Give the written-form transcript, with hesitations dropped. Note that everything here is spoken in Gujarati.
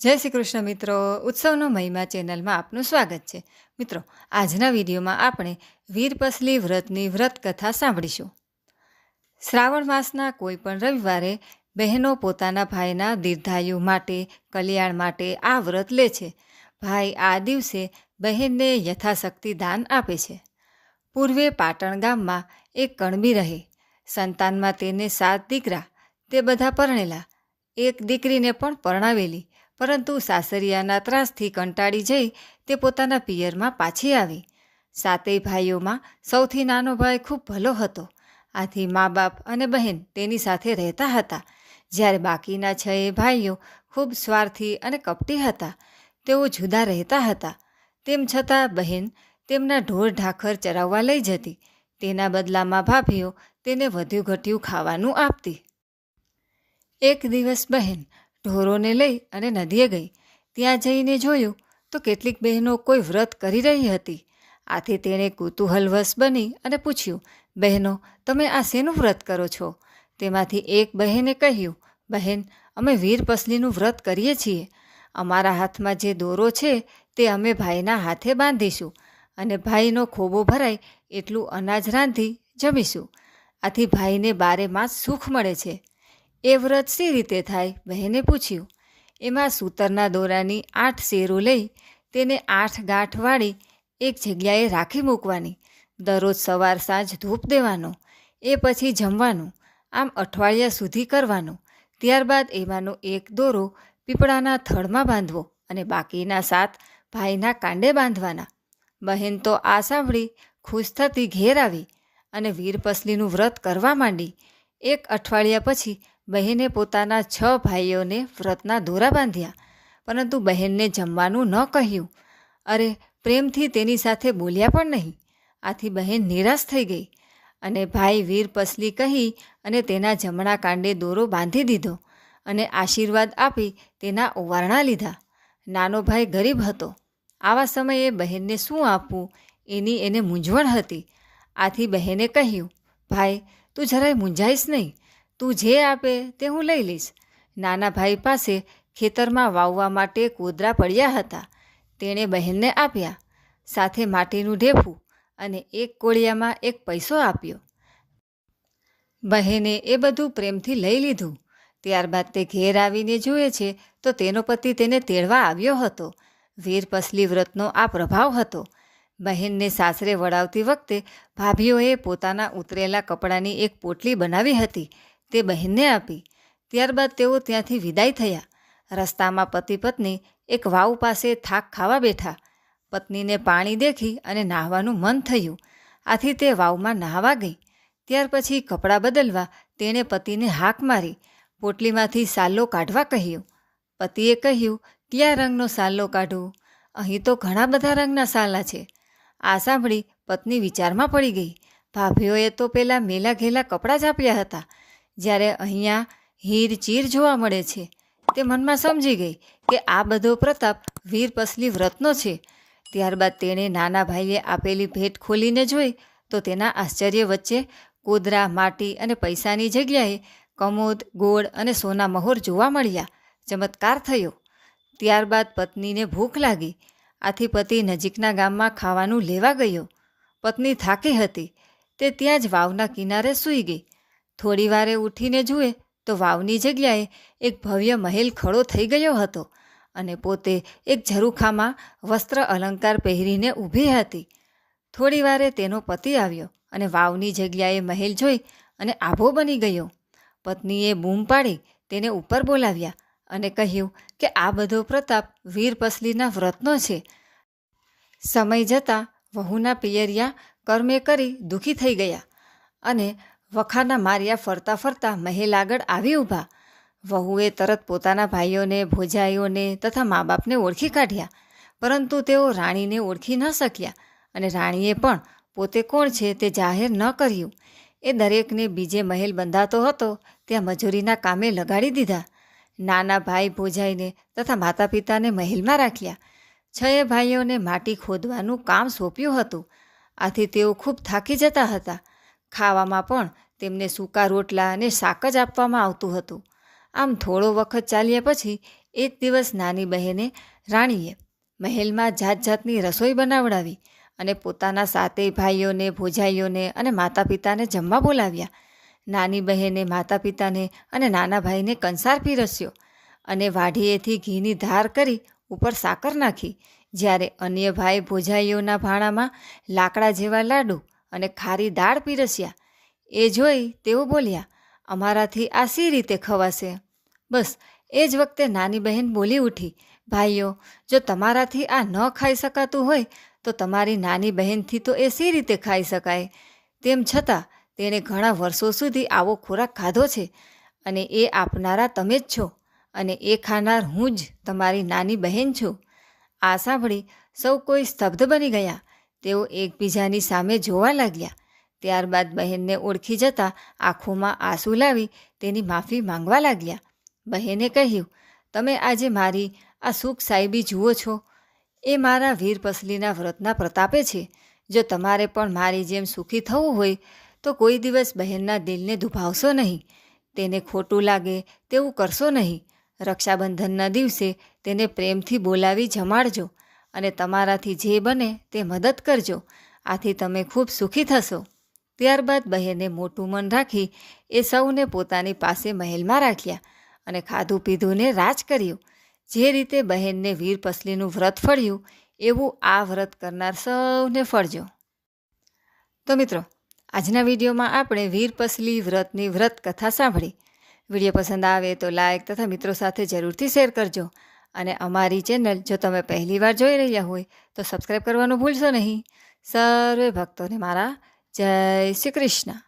જય શ્રી કૃષ્ણ મિત્રો, ઉત્સવનો મહિમા ચેનલમાં આપનું સ્વાગત છે. મિત્રો, આજના વિડીયોમાં આપણે વીરપસલી વ્રતની વ્રત કથા સાંભળીશું. શ્રાવણ માસના કોઈ પણ રવિવારે બહેનો પોતાના ભાઈના દીર્ઘાયુ માટે, કલ્યાણ માટે આ વ્રત લે છે. ભાઈ આ દિવસે બહેનને યથાશક્તિ દાન આપે છે. પૂર્વે પાટણ ગામમાં એક કણબી રહે. સંતાનમાં તેને 7 દીકરા, તે બધા પરણેલા. એક દીકરીને પણ પરણાવેલી, પરંતુ સાસરિયાના ત્રાસથી કંટાળી જઈ તે પોતાના પિયરમાં પાછી આવી. 7 ભાઈઓમાં સૌથી નાનો ભાઈ ખૂબ ભલો હતો. આથી મા બાપ અને બહેન તેની સાથે રહેતા હતા, જ્યારે બાકીના 6 ભાઈઓ ખૂબ સ્વાર્થી અને કપટી હતા. તેઓ જુદા રહેતા હતા. તેમ છતાં બહેન તેમના ઢોર ઢાખર ચરાવવા લઈ જતી. તેના બદલામાં ભાભીઓ તેને વધ્યું ઘટ્યું ખાવાનું આપતી. એક દિવસ બહેન ઢોરોને લઈ અને નદીએ ગઈ. ત્યાં જઈને જોયું તો કેટલીક બહેનો કોઈ વ્રત કરી રહી હતી. આથી તેણે કુતૂહલવશ બની અને પૂછ્યું, બહેનો, તમે આ શેનું વ્રત કરો છો? તેમાંથી એક બહેને કહ્યું, બહેન, અમે વીરપસલીનું વ્રત કરીએ છીએ. અમારા હાથમાં જે દોરો છે તે અમે ભાઈના હાથે બાંધીશું અને ભાઈનો ખોબો ભરાય એટલું અનાજ રાંધી જમીશું. આથી ભાઈને 12 માસ સુખ મળે છે. એ વ્રત શી રીતે થાય? બહેને પૂછ્યું. એમાં સૂતરના દોરાની 8 શેરો લઈ તેને 8 ગાંઠ વાળી એક જગ્યાએ રાખી મૂકવાની. દરરોજ સવાર સાંજ ધૂપ દેવાનો. એ પછી જમવાનું. આમ અઠવાડિયા સુધી કરવાનું. ત્યારબાદ એમાંનો એક દોરો પીપળાના થડમાં બાંધવો અને બાકીના 7 ભાઈના કાંડે બાંધવાના. બહેન તો આ સાંભળી ખુશ થતી ઘેર આવી અને વીરપસલીનું વ્રત કરવા માંડી. એક અઠવાડિયા પછી બહેને પોતાના 6 ભાઈઓને વ્રતના દોરા બાંધ્યા, પરંતુ બહેનને જમવાનું ન કહ્યું. અરે, પ્રેમથી તેની સાથે બોલ્યા પણ નહીં. આથી બહેન નિરાશ થઈ ગઈ અને ભાઈ વીરપસલી કહી અને તેના જમણા કાંડે દોરો બાંધી દીધો અને આશીર્વાદ આપી તેના ઓવારણા લીધા. નાનો ભાઈ ગરીબ હતો. આવા સમયે બહેનને શું આપવું એની એને મૂંઝવણ હતી. આથી બહેને કહ્યું, ભાઈ, તું જરાય મૂંઝાઈશ નહીં. તું જે આપે તે હું લઈ લઈશ. નાના ભાઈ પાસે ખેતરમાં વાવવા માટે કોદરા પડ્યા હતા. તેણે બહેનને આપ્યા, સાથે માટીનું ઢેફું અને એક કોળિયામાં 1 પૈસો આપ્યો. બહેને એ બધું પ્રેમથી લઈ લીધું. ત્યારબાદ તે ઘેર આવીને જુએ છે તો તેનો પતિ તેને તેડવા આવ્યો હતો. વીરપસલી વ્રતનો આ પ્રભાવ હતો. બહેનને સાસરે વળાવતી વખતે ભાભીઓએ પોતાના ઉતરેલા કપડાની એક પોટલી બનાવી હતી. તે બહેનને આપી. ત્યારબાદ તેઓ ત્યાંથી વિદાય થયા. રસ્તામાં પતિ પત્ની એક વાવ પાસે થાક ખાવા બેઠા. પત્નીને પાણી દેખી અને નાહવાનું મન થયું. આથી તે વાવમાં નાહવા ગઈ. ત્યાર પછી કપડાં બદલવા તેણે પતિને હાક મારી. પોટલીમાંથી સાલ્લો કાઢવા કહ્યું. પતિએ કહ્યું, કયા રંગનો સાલ્લો કાઢું? અહીં તો ઘણા બધા રંગના સાલ્લા છે. આ સાંભળી પત્ની વિચારમાં પડી ગઈ. ભાભીઓએ તો પેલા મેલા ઘેલા કપડાં જ આપ્યા હતા, જ્યારે અહીંયા હીર ચીર જોવા મળે છે. તે મનમાં સમજી ગઈ કે આ બધો પ્રતાપ વીરપસલી વ્રતનો છે. ત્યારબાદ તેણે નાના ભાઈએ આપેલી ભેટ ખોલીને જોઈ તો તેના આશ્ચર્ય વચ્ચે કોદરા, માટી અને પૈસાની જગ્યાએ કમોદ, ગોળ અને સોના મહોર જોવા મળ્યા. ચમત્કાર થયો. ત્યારબાદ પત્નીને ભૂખ લાગી. આથી પતિ નજીકના ગામમાં ખાવાનું લેવા ગયો. પત્ની થાકી હતી. તે ત્યાં જ વાવના કિનારે સૂઈ ગઈ. થોડી વારે ઉઠીને જુએ તો વાવની જગ્યાએ એક ભવ્ય મહેલ ખડો થઈ ગયો હતો અને પોતે એક ઝરૂખામાં વસ્ત્ર અલંકાર પહેરીને ઊભી હતી. થોડી વારે તેનો પતિ આવ્યો અને વાવની જગ્યાએ મહેલ જોઈ અને આભો બની ગયો. પત્નીએ બૂમ પાડી તેને ઉપર બોલાવ્યા અને કહ્યું કે આ બધો પ્રતાપ વીરપસલીના વ્રતનો છે. સમય જતાં વહુના પિયરિયા કર્મે કરી દુઃખી થઈ ગયા અને વખાના માર્યા ફરતા ફરતા મહેલ આગળ આવી ઊભા. વહુએ તરત પોતાના ભાઈઓને, ભોજાઈઓને તથા મા બાપને ઓળખી કાઢ્યા, પરંતુ તેઓ રાણીને ઓળખી ન શક્યા અને રાણીએ પણ પોતે કોણ છે તે જાહેર ન કર્યું. એ દરેકને બીજે મહેલ બંધાતો હતો ત્યાં મજૂરીના કામે લગાડી દીધા. નાના ભાઈ ભોજાઈને તથા માતા પિતાને મહેલમાં રાખ્યા. 6 ભાઈઓને માટી ખોદવાનું કામ સોંપ્યું હતું. આથી તેઓ ખૂબ થાકી જતા હતા. ખાવામાં પણ તેમને સૂકા રોટલા અને શાક જ આપવામાં આવતું હતું. આમ થોડો વખત ચાલ્યા પછી એક દિવસ નાની બહેને રાણીએ મહેલમાં જાત જાતની રસોઈ બનાવડાવી અને પોતાના સાતેય ભાઈઓને, ભોજાઈઓને અને માતા પિતાને જમવા બોલાવ્યા. નાની બહેને માતા પિતાને અને નાના ભાઈને કંસાર પીરસ્યો અને વાઢીએથી ઘીની ધાર કરી ઉપર સાકર નાખી. જ્યારે અન્ય ભાઈ ભોજાઈઓના ભાણામાં લાકડા જેવા લાડુ અને ખારી દાળ પીરસ્યા. એ જોઈ તેઓ બોલ્યા, અમારાથી આ સી રીતે ખવાશે? બસ એ જ વખતે નાની બહેન બોલી ઉઠી, ભાઈઓ, જો તમારાથી આ ન ખાઈ શકાતું હોય તો તમારી નાની બહેનથી તો એ સી રીતે ખાઈ શકાય? તેમ છતાં તેણે ઘણા વર્ષો સુધી આવો ખોરાક ખાધો છે અને એ આપનારા તમે જ છો અને એ ખાનાર હું જ તમારી નાની બહેન છું. આ સાંભળી સૌ કોઈ સ્તબ્ધ બની ગયા. તેઓ એકબીજાની સામે જોવા લાગ્યા. ત્યારબાદ બહેનને ઓળખી જતાં આંખોમાં આંસુ લાવી તેની માફી માંગવા લાગ્યા. બહેને કહ્યું, તમે આજે મારી આ સુખ સાહેબી જુઓ છો, એ મારા વીર પસલીના વ્રતના પ્રતાપે છે. જો તમારે પણ મારી જેમ સુખી થવું હોય તો કોઈ દિવસ બહેનના દિલને દુભાવશો નહીં, તેને ખોટું લાગે તેવું કરશો નહીં. રક્ષાબંધનના દિવસે તેને પ્રેમથી બોલાવી જમાડજો અને તમારાથી જે બને તે મદદ કરજો. આથી તમે ખૂબ સુખી થશો. ત્યારબાદ બહેને મોટું મન રાખી એ સૌને પોતાની પાસે મહેલમાં રાખ્યા અને ખાધું પીધુંને રાજ કર્યું. જે રીતે બહેનને વીર પસલીનું વ્રત ફળ્યું એવું આ વ્રત કરનાર સૌને ફળજો. તો મિત્રો, આજના વિડીયોમાં આપણે વીર પસલી વ્રતની વ્રત કથા સાંભળી. વિડીયો પસંદ આવે તો લાઇક તથા મિત્રો સાથે જરૂરથી શેર કરજો અને અમારી ચેનલ જો તમે પહેલીવાર જોઈ રહ્યા હોય તો સબસ્ક્રાઈબ કરવાનું ભૂલશો નહીં. સર્વે ભક્તોને મારા જય શ્રી કૃષ્ણ.